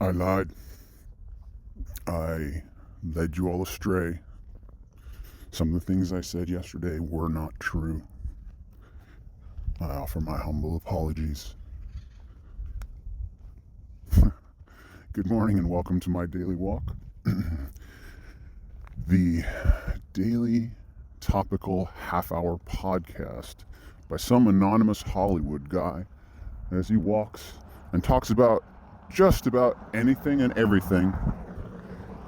I lied. I led you all astray. Some of the things I said yesterday were not true. I offer my humble apologies. Good morning and welcome to my daily walk. The daily topical half-hour podcast by some anonymous Hollywood guy as he walks and talks about just about anything and everything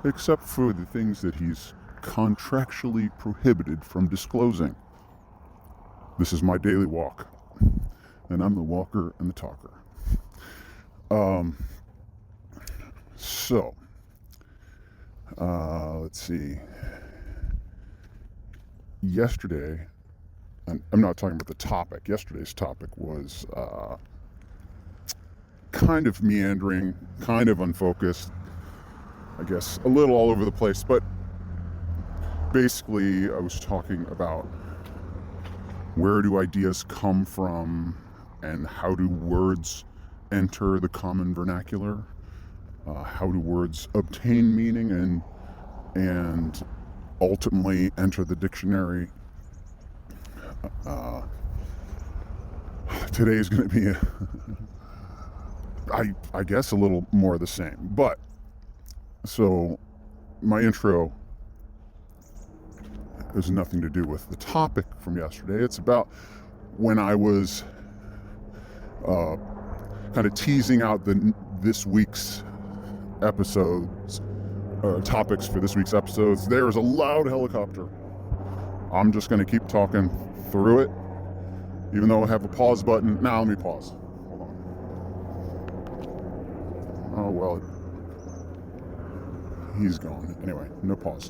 except for the things that he's contractually prohibited from disclosing. This is my daily walk, and I'm the walker and the talker. Let's see. Yesterday, and I'm not talking about the topic. Yesterday's topic was kind of meandering, kind of unfocused, I guess a little all over the place, but basically I was talking about where do ideas come from and how do words enter the common vernacular, how do words obtain meaning and ultimately enter the dictionary. Today is going to be I guess a little more of the same, but so my intro has nothing to do with the topic from yesterday. It's about when I was kind of teasing out this week's episodes, topics for this week's episodes. There's a loud helicopter. I'm just going to keep talking through it, even though I have a pause button. Now let me pause. Hold on. Oh, well, he's gone. Anyway, no pause.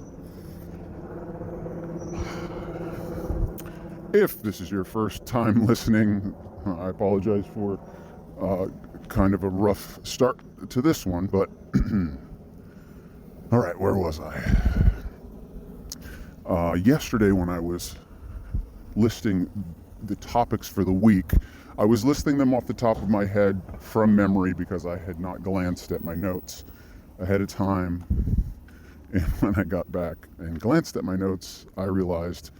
If this is your first time listening, I apologize for kind of a rough start to this one, but all right, where was I? Yesterday when I was listing the topics for the week, I was listing them off the top of my head from memory because I had not glanced at my notes ahead of time. And when I got back and glanced at my notes, I realized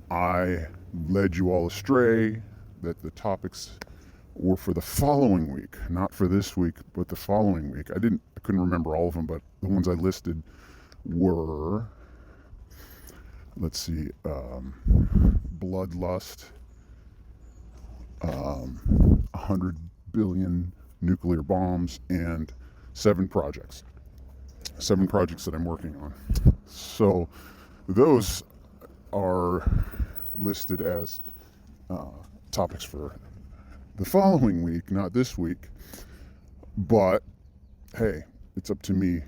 I led you all astray, that the topics were for the following week, not for this week, but the following week. I couldn't remember all of them, but the ones I listed were, let's see, bloodlust, 100 billion nuclear bombs, and 7 projects that I'm working on. So those are listed as topics for the following week, not this week. But hey, it's up to me.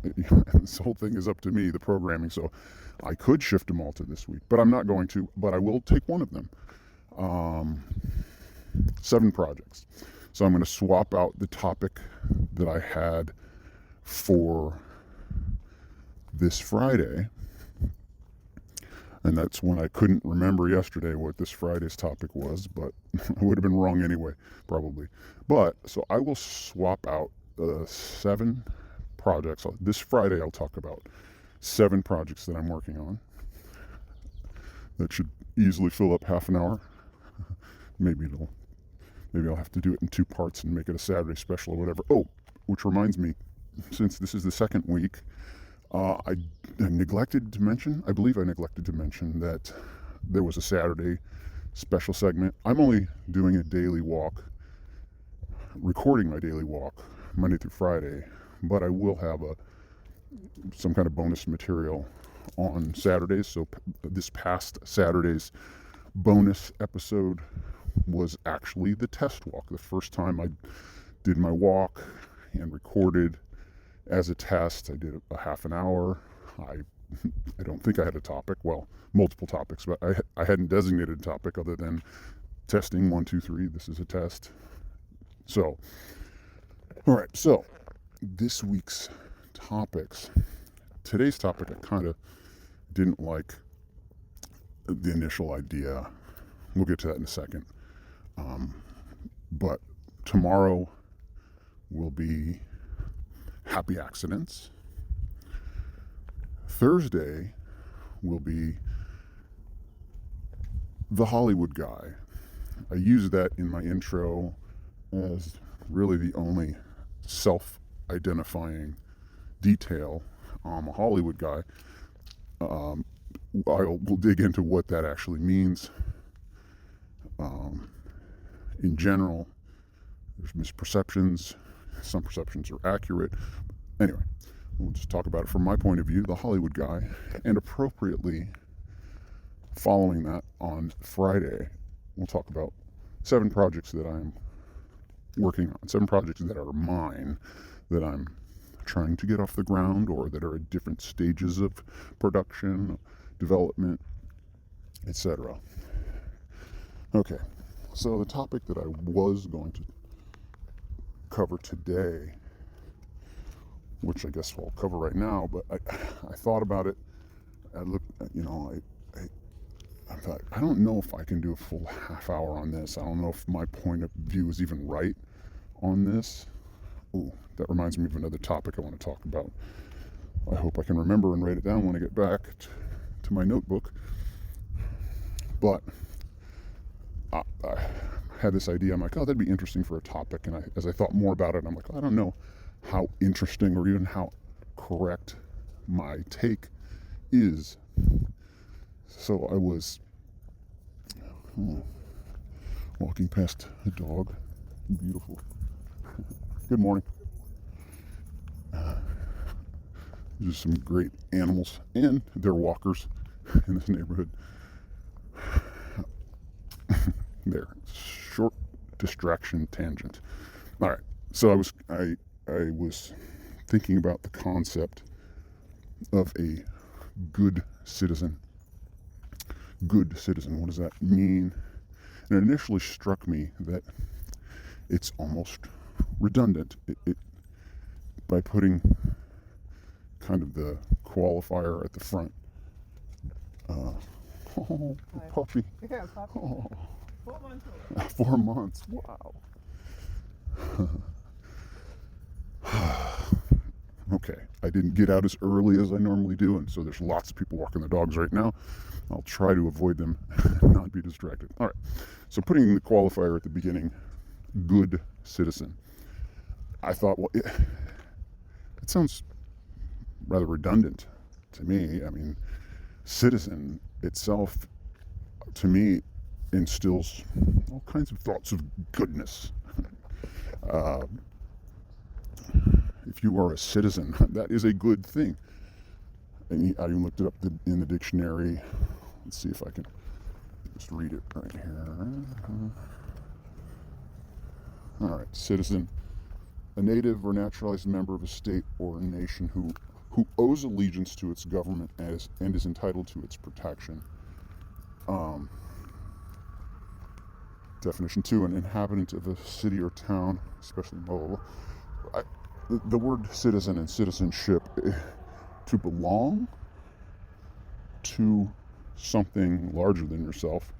This whole thing is up to me, the programming. So I could shift them all to this week, but I'm not going to. But I will take one of them. 7 projects. So I'm going to swap out the topic that I had for this Friday. And that's when I couldn't remember yesterday what this Friday's topic was, but I would have been wrong anyway, probably. But, so I will swap out 7 projects. This Friday I'll talk about 7 projects that I'm working on. That should easily fill up half an hour. Maybe I'll have to do it in 2 parts and make it a Saturday special or whatever. Oh, which reminds me, since this is the second week, I neglected to mention that there was a Saturday special segment. I'm only doing a daily walk, recording my daily walk Monday through Friday, but I will have some kind of bonus material on Saturdays. So this past Saturday's bonus episode was actually the test walk. The first time I did my walk and recorded as a test. I did a half an hour. I don't think I had a topic. Well, multiple topics, but I hadn't designated a topic other than testing 1, 2, 3. This is a test. So, all right. So this week's topics. Today's topic, I kind of didn't like the initial idea. We'll get to that in a second. But tomorrow will be happy accidents. Thursday will be the Hollywood guy. I use that in my intro as really the only self-identifying detail. I'm a Hollywood guy. We'll dig into what that actually means. In general, there's misperceptions. Some perceptions are accurate. Anyway, we'll just talk about it from my point of view, the Hollywood guy. And appropriately, following that on Friday, we'll talk about 7 projects that I'm working on, 7 projects that are mine, that I'm trying to get off the ground or that are at different stages of production, development, etc. Okay, so the topic that I was going to cover today, which I guess I'll cover right now, but I thought about it. I looked, I thought, I don't know if I can do a full half hour on this. I don't know if my point of view is even right on this. Oh, that reminds me of another topic I want to talk about. I hope I can remember and write it down when I get back to my notebook. But I had this idea. I'm like, oh, that'd be interesting for a topic. And as I thought more about it, I'm like, I don't know how interesting or even how correct my take is. So I was walking past a dog. Beautiful. Good morning. There's some great animals and they're walkers in this neighborhood. There, short distraction tangent. All right, so I was thinking about the concept of a good citizen. Good citizen, what does that mean? And it initially struck me that it's almost redundant. It by putting kind of the qualifier at the front. Oh, puppy. Yeah, puppy. Oh. 4 months old. 4 months. Wow. Okay, I didn't get out as early as I normally do, and so there's lots of people walking their dogs right now. I'll try to avoid them and not be distracted. All right, so putting the qualifier at the beginning, good citizen. I thought, well, it sounds rather redundant to me. I mean, citizen itself, to me, instills all kinds of thoughts of goodness. If you are a citizen, that is a good thing. And I even looked it up in the dictionary. Let's see if I can just read it right here. All right, citizen, a native or naturalized member of a state or a nation who owes allegiance to its government and is entitled to its protection. Definition 2, an inhabitant of a city or town, especially the word citizen and citizenship, to belong to something larger than yourself,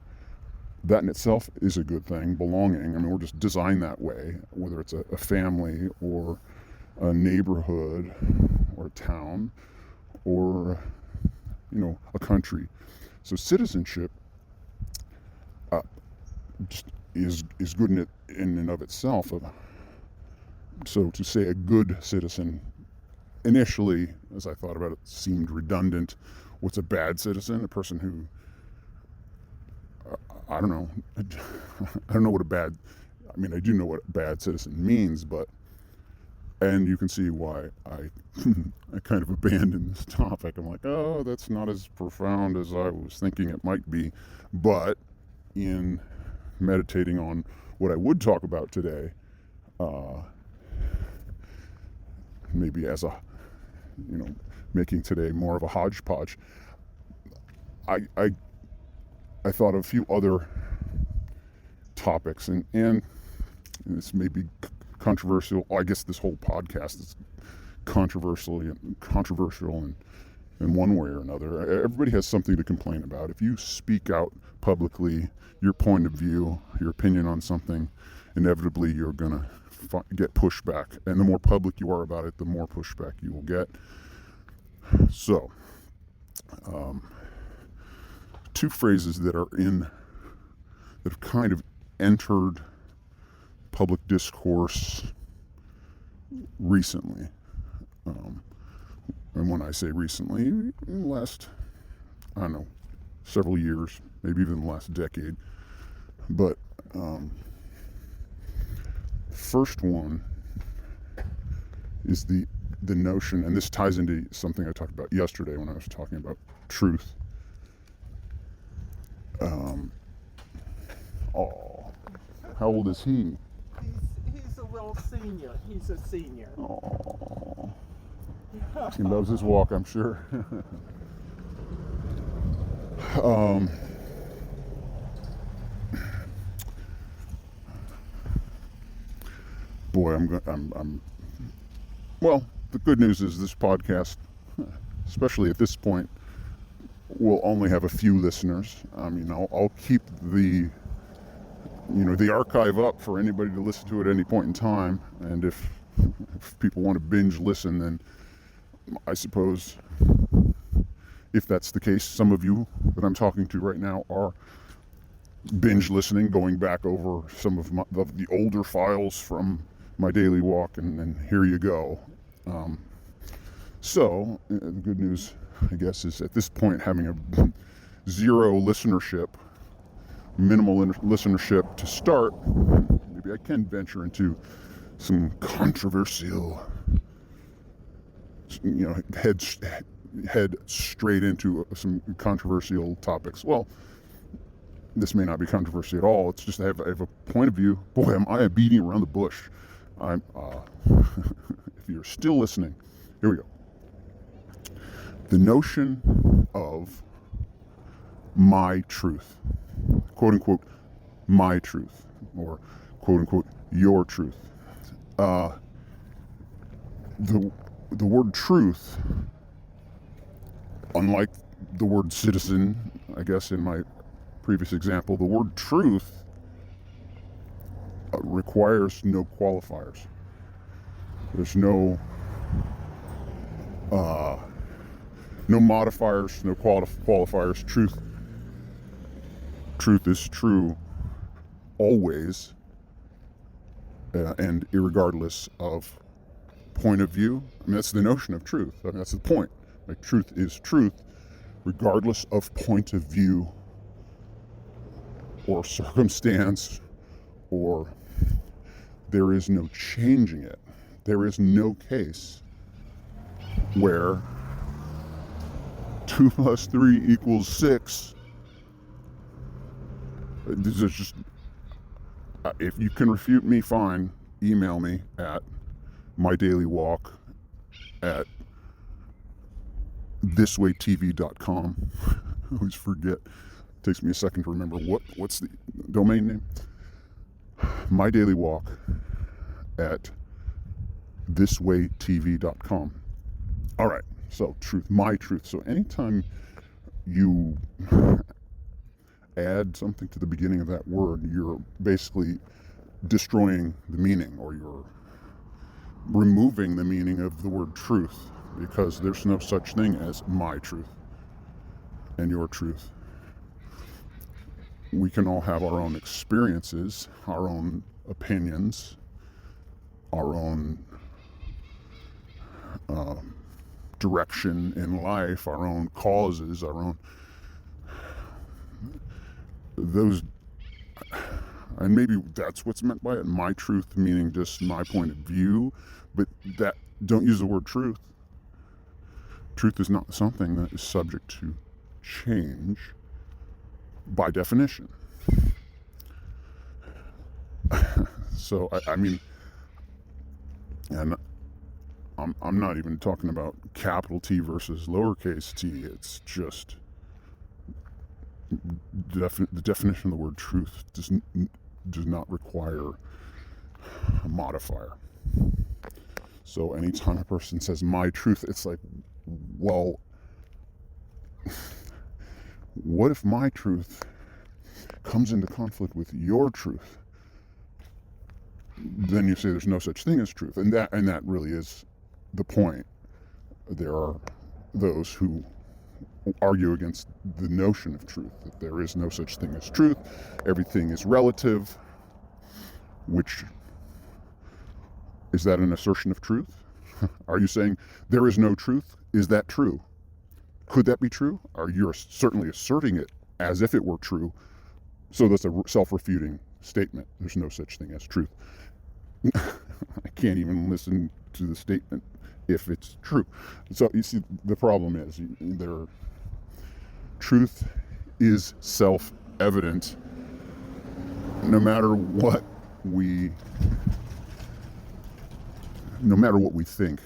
that in itself is a good thing. Belonging, I mean, we're just designed that way, whether it's a family or a neighborhood or a town or, a country. So citizenship just is good in and of itself. So to say a good citizen, initially, as I thought about it, seemed redundant. What's a bad citizen? A person who, I don't know. I don't know what I do know what a bad citizen means, and you can see why I kind of abandoned this topic. I'm like, oh, that's not as profound as I was thinking it might be. But in meditating on what I would talk about today, maybe as making today more of a hodgepodge, I thought of a few other topics, and this may be controversial. I guess this whole podcast is controversial in one way or another. Everybody has something to complain about. If you speak out publicly your point of view, your opinion on something, inevitably you're gonna get pushback. And the more public you are about it, the more pushback you will get. So, two phrases that have kind of entered public discourse recently. And when I say recently, in the last, I don't know, several years, maybe even the last decade. But first one is the notion, and this ties into something I talked about yesterday when I was talking about truth. How old is he? He's a little senior. He's a senior. Oh, he loves his walk, I'm sure. Boy, well, the good news is this podcast, especially at this point, will only have a few listeners. I mean, I'll keep the archive up for anybody to listen to at any point in time. And if people want to binge listen, then I suppose if that's the case, some of you that I'm talking to right now are binge listening, going back over some of the older files from my daily walk, and here you go. So the good news, I guess, is at this point having a zero listenership, minimal listenership to start. Maybe I can venture into some controversial, head straight into some controversial topics. Well, this may not be controversy at all. It's just I have a point of view. Boy, am I beating around the bush. If you're still listening, here we go. The notion of my truth, quote unquote, my truth, or quote unquote, your truth. The word truth, unlike the word citizen, I guess in my previous example, the word truth requires no qualifiers. There's no modifiers, no qualifiers. Truth is true always, and irregardless of point of view. I mean, that's the notion of truth. I mean, that's the point. Like, truth is truth regardless of point of view or circumstance, or there is no changing it. There is no case where 2 + 3 = 6. This is just, if you can refute me, fine. Email me at MyDailyWalk at thiswaytv.com. I always forget. It takes me a second to remember what's the domain name. MyDailyWalk at thiswaytv.com. All right, so truth, my truth. So anytime you add something to the beginning of that word, you're basically destroying the meaning, or you're removing the meaning of the word truth, because there's no such thing as my truth and your truth. We can all have our own experiences, our own opinions, our own direction in life, our own causes, our own those, and maybe that's what's meant by it. My truth meaning just my point of view, but that, don't use the word truth. Truth is not something that is subject to change by definition. So I mean, and I'm not even talking about capital T versus lowercase t. It's just the definition of the word truth does not require a modifier. So anytime a person says my truth, it's like, well, what if my truth comes into conflict with your truth? then you say there's no such thing as truth, and that really is the point. There are those who argue against the notion of truth, that there is no such thing as truth, everything is relative. Which, is that an assertion of truth? Are you saying there is no truth? Is that true? Could that be true? Or you're certainly asserting it as if it were true, so that's a self-refuting statement. There's no such thing as truth. I can't even listen to the statement if it's true. So you see, the problem is truth is self-evident no matter what we think,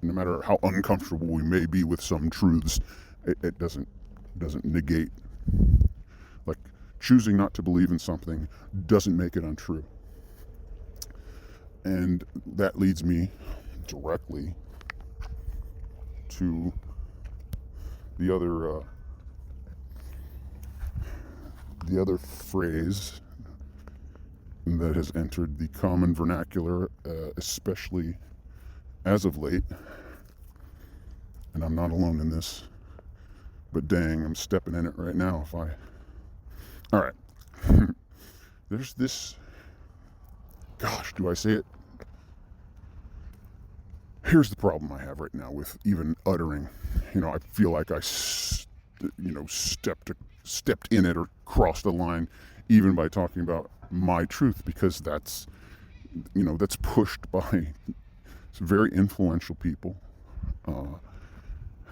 no matter how uncomfortable we may be with some truths. It doesn't negate. Like, choosing not to believe in something doesn't make it untrue. And that leads me directly to the other phrase that has entered the common vernacular, especially as of late. And I'm not alone in this, but dang, I'm stepping in it right now. All right. There's this, gosh, do I say it? Here's the problem I have right now with even uttering. I feel like I stepped in it or crossed the line, even by talking about my truth, because that's pushed by some very influential people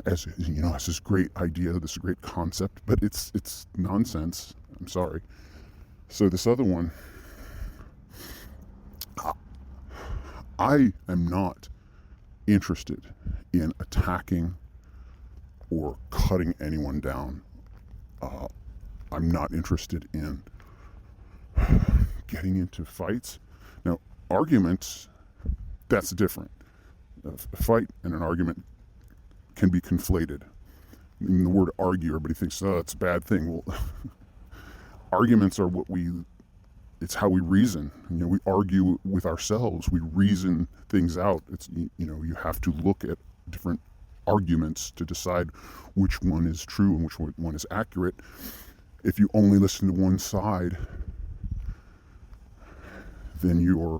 as this great idea, this great concept, but it's nonsense. I'm sorry. So this other one, I am not interested in attacking or cutting anyone down. I'm not interested in getting into fights. Now, arguments, that's different. A fight and an argument can be conflated. In the word argue, everybody thinks, oh, that's a bad thing. Well, arguments are it's how we reason. We argue with ourselves. We reason things out. You have to look at different arguments to decide which one is true and which one is accurate. If you only listen to one side, then you're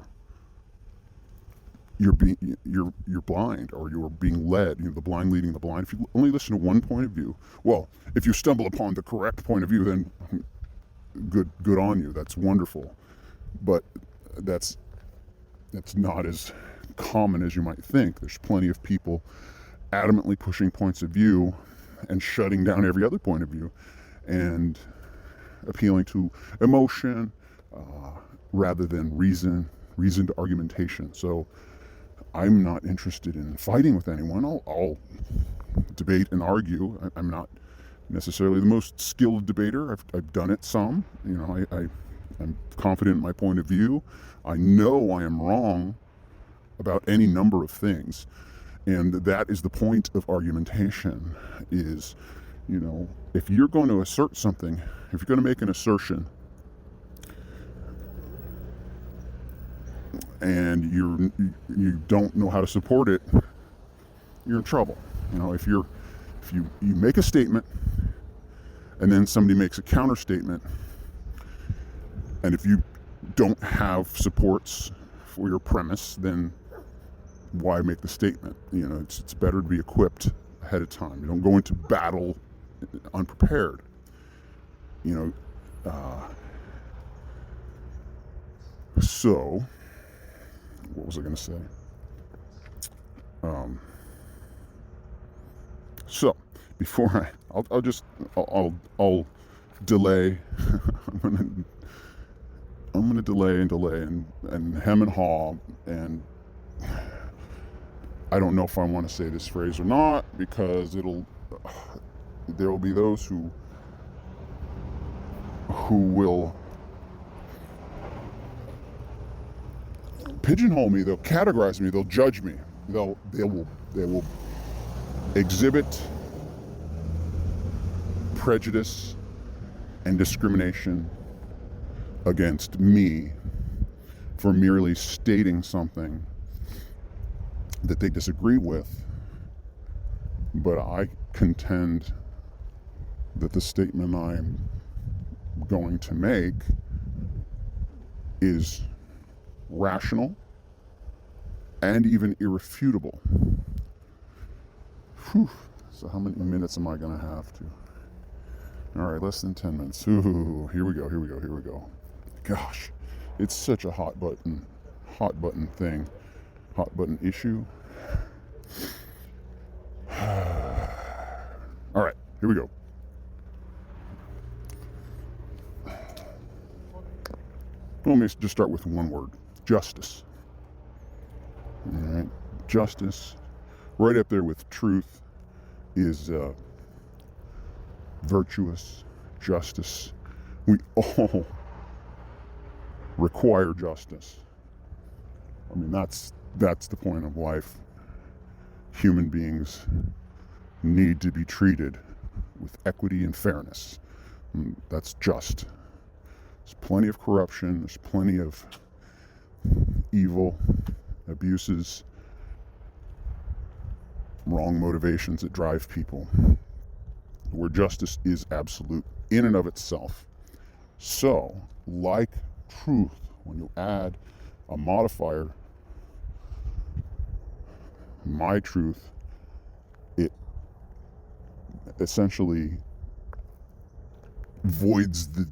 blind, or you're being led. The blind leading the blind. If you only listen to one point of view, well, if you stumble upon the correct point of view, then good on you. That's wonderful. But that's not as common as you might think. There's plenty of people adamantly pushing points of view and shutting down every other point of view, and appealing to emotion rather than reasoned argumentation. So I'm not interested in fighting with anyone. I'll debate and argue. I'm not necessarily the most skilled debater. I've done it some. I'm confident in my point of view. I know I am wrong about any number of things. And that is the point of argumentation, is, if you're going to assert something, if you're going to make an assertion, and you don't know how to support it, you're in trouble. If you make a statement, and then somebody makes a counter statement, and if you don't have supports for your premise, then why make the statement? It's better to be equipped ahead of time. You don't go into battle unprepared. So, what was I going to say? So, before I'll delay. I'm gonna delay and hem and haw, and I don't know if I want to say this phrase or not, because there will be those who will pigeonhole me, they'll categorize me, they'll judge me, they will exhibit prejudice and discrimination against me for merely stating something that they disagree with, but I contend that the statement I'm going to make is rational and even irrefutable. Whew. So how many minutes am I going to have to? All right, less than 10 minutes. Ooh, here we go. Gosh, it's such a hot button thing, hot button issue. All right, here we go. Let me just start with one word: justice. All right, justice, right up there with truth, is virtuous justice. We all require justice. I mean, that's the point of life. Human beings need to be treated with equity and fairness. And that's just. There's plenty of corruption, there's plenty of evil, abuses, wrong motivations that drive people, where justice is absolute in and of itself. So, like truth, when you add a modifier, my truth, it essentially voids the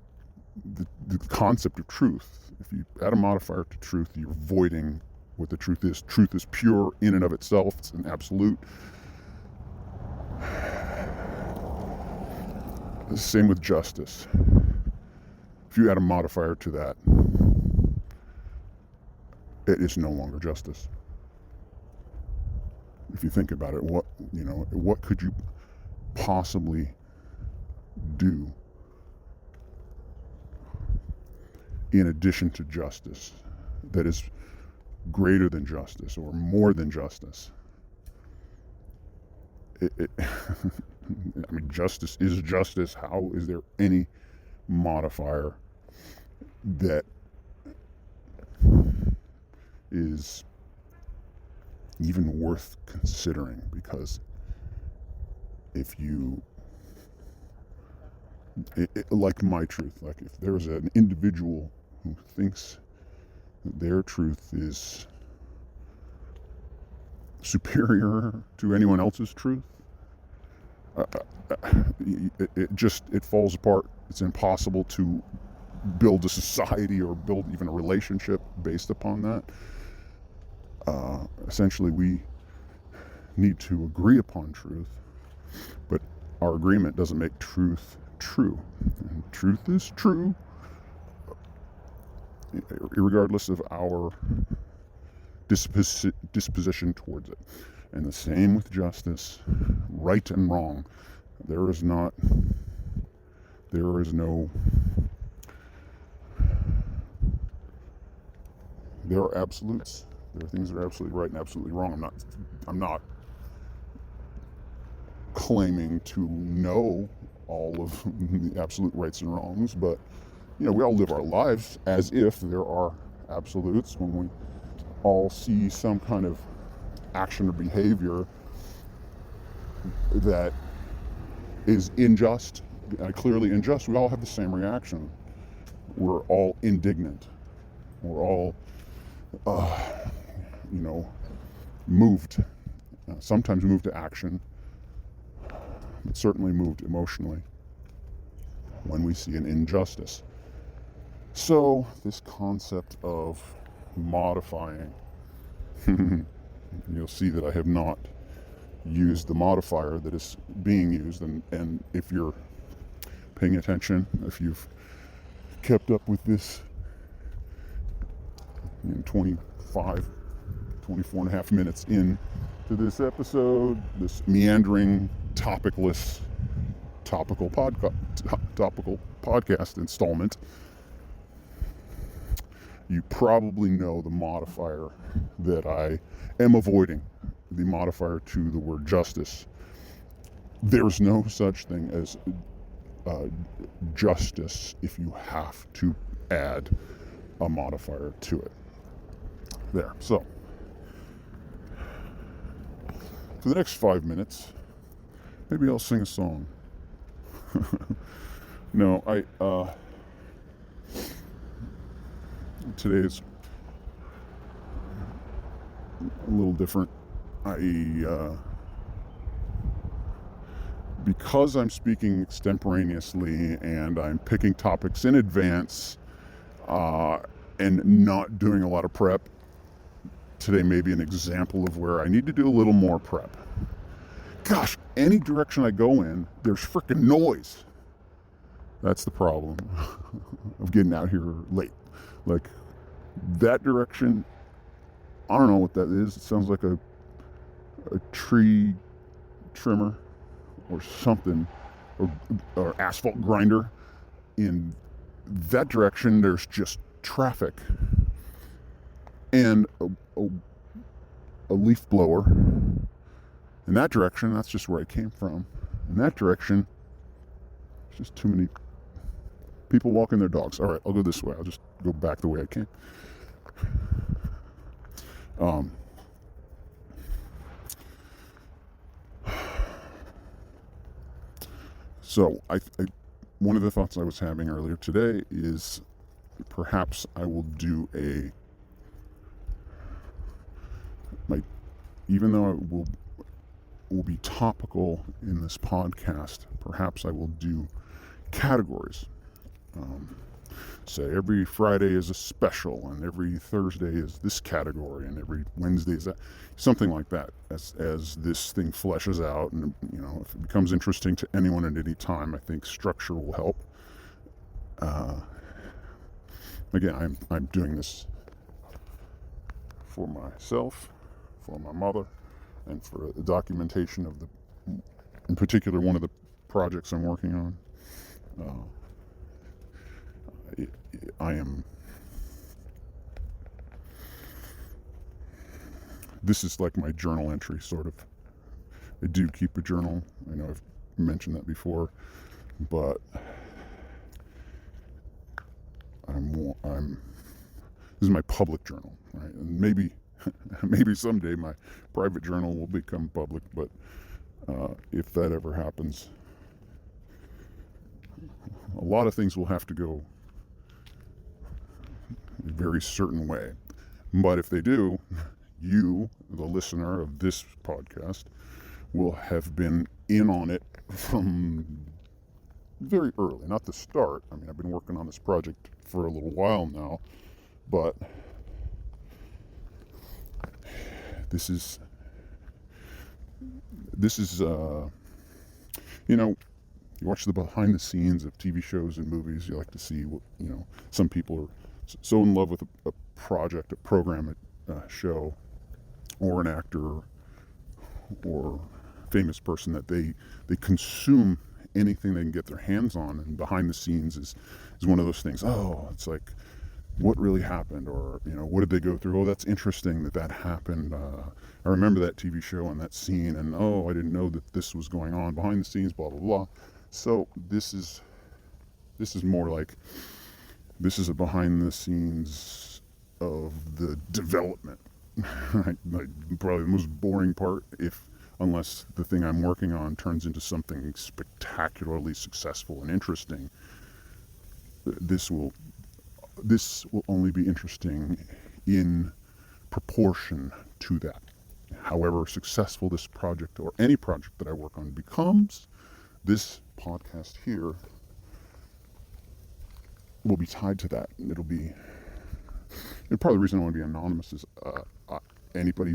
concept of truth. If you add a modifier to truth, you're voiding what the truth is. Truth is pure in and of itself. It's an absolute. Same with justice. If you add a modifier to that, it is no longer justice. If you think about it, what could you possibly do in addition to justice that is greater than justice or more than justice? I mean, justice is justice. How is there any modifier that is even worth considering? Because if you, like my truth, like if there's an individual who thinks that their truth is superior to anyone else's truth, it falls apart. It's impossible to build a society or build even a relationship based upon that. Essentially, we need to agree upon truth, but our agreement doesn't make truth true. And truth is true, regardless of our disposition towards it. And the same with justice, right and wrong. There are absolutes. There are things that are absolutely right and absolutely wrong. I'm not claiming to know all of the absolute rights and wrongs, but we all live our lives as if there are absolutes. When we all see some kind of action or behavior that is unjust, clearly unjust, we all have the same reaction. We're all indignant. We're all moved, sometimes moved to action, but certainly moved emotionally when we see an injustice. So this concept of modifying, you'll see that I have not used the modifier that is being used, and if you're paying attention, if you've kept up with this 24 and a half minutes into this episode, this meandering, topical podcast installment, you probably know the modifier that I am avoiding, the modifier to the word justice. There's no such thing as justice if you have to add a modifier to it. there. So, for the next 5 minutes, maybe I'll sing a song. No, today is a little different. Because I'm speaking extemporaneously and I'm picking topics in advance, and not doing a lot of prep, today may be an example of where I need to do a little more prep. Gosh, any direction I go in, there's freaking noise. That's the problem of getting out here late. Like, that direction, I don't know what that is. It sounds like a tree trimmer or something, or asphalt grinder. In that direction, there's just traffic and a leaf blower. In that direction, that's just where I came from. In that direction, there's just too many people walking their dogs. All right, I'll go this way. I'll just go back the way I came. So one of the thoughts I was having earlier today is perhaps I will do even though it will be topical in this podcast, perhaps I will do categories. Say every Friday is a special, and every Thursday is this category, and every Wednesday is that, something like that. As this thing fleshes out, and if it becomes interesting to anyone at any time, I think structure will help. Again, I'm doing this for myself, for my mother, and for the documentation of in particular, one of the projects I'm working on. This is like my journal entry, sort of. I do keep a journal. I know I've mentioned that before, but this is my public journal, right? And maybe someday my private journal will become public, but if that ever happens, a lot of things will have to go a very certain way. But if they do, you, the listener of this podcast, will have been in on it from very early, not the start. I mean, I've been working on this project for a little while now, but this is you watch the behind the scenes of TV shows and movies, you like to see what, some people are so in love with a project, a program, a show, or an actor or famous person that they consume anything they can get their hands on. And behind the scenes is one of those things. Oh, it's like, what really happened? Or, what did they go through? Oh, that's interesting that happened. I remember that TV show and that scene, and I didn't know that this was going on behind the scenes, blah, blah, blah. So this is more like, this is a behind the scenes of the development. Like probably the most boring part, unless the thing I'm working on turns into something spectacularly successful and interesting. This will only be interesting in proportion to that. However successful this project or any project that I work on becomes, this podcast here will be tied to that. And part of the reason I want to be anonymous is anybody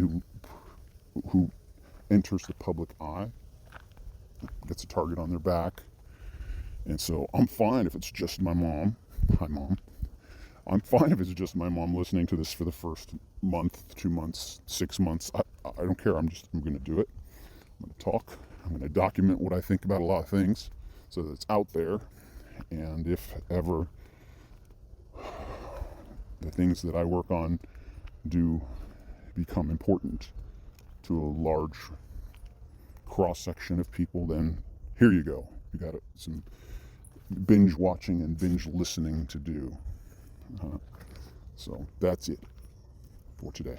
who enters the public eye gets a target on their back. And so I'm fine if it's just my mom. Hi, Mom. I'm fine if it's just my mom listening to this for the first month, 2 months, 6 months. I don't care. I'm going to do it. I'm going to talk. I'm going to document what I think about a lot of things so that it's out there. And if ever the things that I work on do become important to a large cross-section of people, then here you go. You got some binge watching and binge listening to do. So that's it. for today.